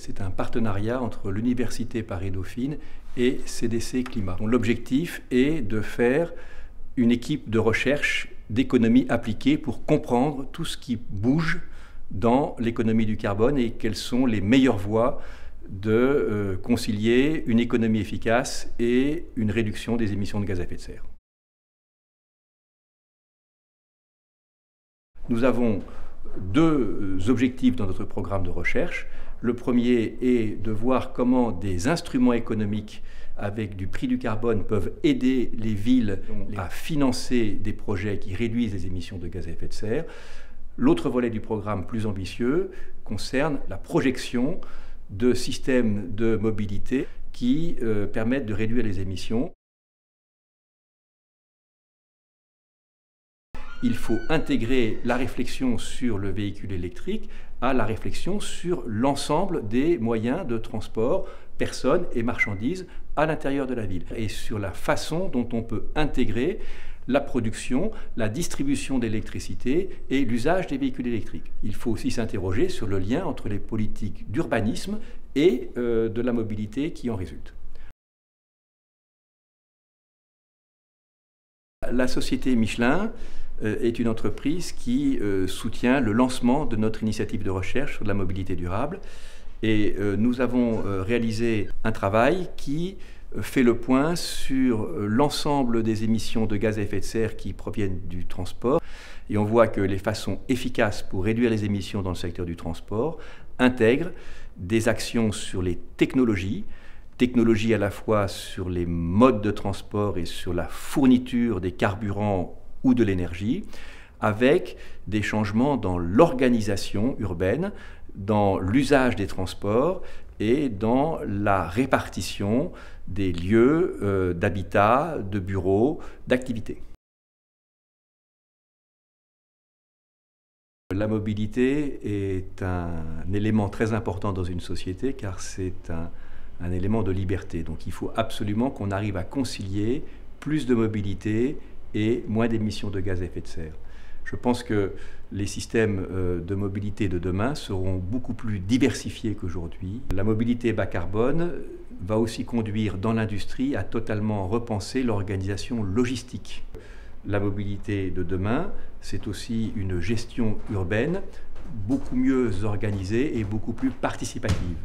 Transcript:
C'est un partenariat entre l'Université Paris-Dauphine et CDC Climat. L'objectif est de faire une équipe de recherche d'économie appliquée pour comprendre tout ce qui bouge dans l'économie du carbone et quelles sont les meilleures voies de concilier une économie efficace et une réduction des émissions de gaz à effet de serre. Nous avons deux objectifs dans notre programme de recherche. Le premier est de voir comment des instruments économiques avec du prix du carbone peuvent aider les villes à financer des projets qui réduisent les émissions de gaz à effet de serre. L'autre volet du programme, plus ambitieux, concerne la projection de systèmes de mobilité qui permettent de réduire les émissions. Il faut intégrer la réflexion sur le véhicule électrique à la réflexion sur l'ensemble des moyens de transport, personnes et marchandises à l'intérieur de la ville et sur la façon dont on peut intégrer la production, la distribution d'électricité et l'usage des véhicules électriques. Il faut aussi s'interroger sur le lien entre les politiques d'urbanisme et de la mobilité qui en résulte. La société Michelin est une entreprise qui soutient le lancement de notre initiative de recherche sur la mobilité durable. Et nous avons réalisé un travail qui fait le point sur l'ensemble des émissions de gaz à effet de serre qui proviennent du transport. Et on voit que les façons efficaces pour réduire les émissions dans le secteur du transport intègrent des actions sur les technologies à la fois sur les modes de transport et sur la fourniture des carburants ou de l'énergie, avec des changements dans l'organisation urbaine, dans l'usage des transports et dans la répartition des lieux d'habitat, de bureaux, d'activités. La mobilité est un élément très important dans une société car c'est un élément de liberté. Donc il faut absolument qu'on arrive à concilier plus de mobilité et moins d'émissions de gaz à effet de serre. Je pense que les systèmes de mobilité de demain seront beaucoup plus diversifiés qu'aujourd'hui. La mobilité bas carbone va aussi conduire dans l'industrie à totalement repenser l'organisation logistique. La mobilité de demain, c'est aussi une gestion urbaine beaucoup mieux organisée et beaucoup plus participative.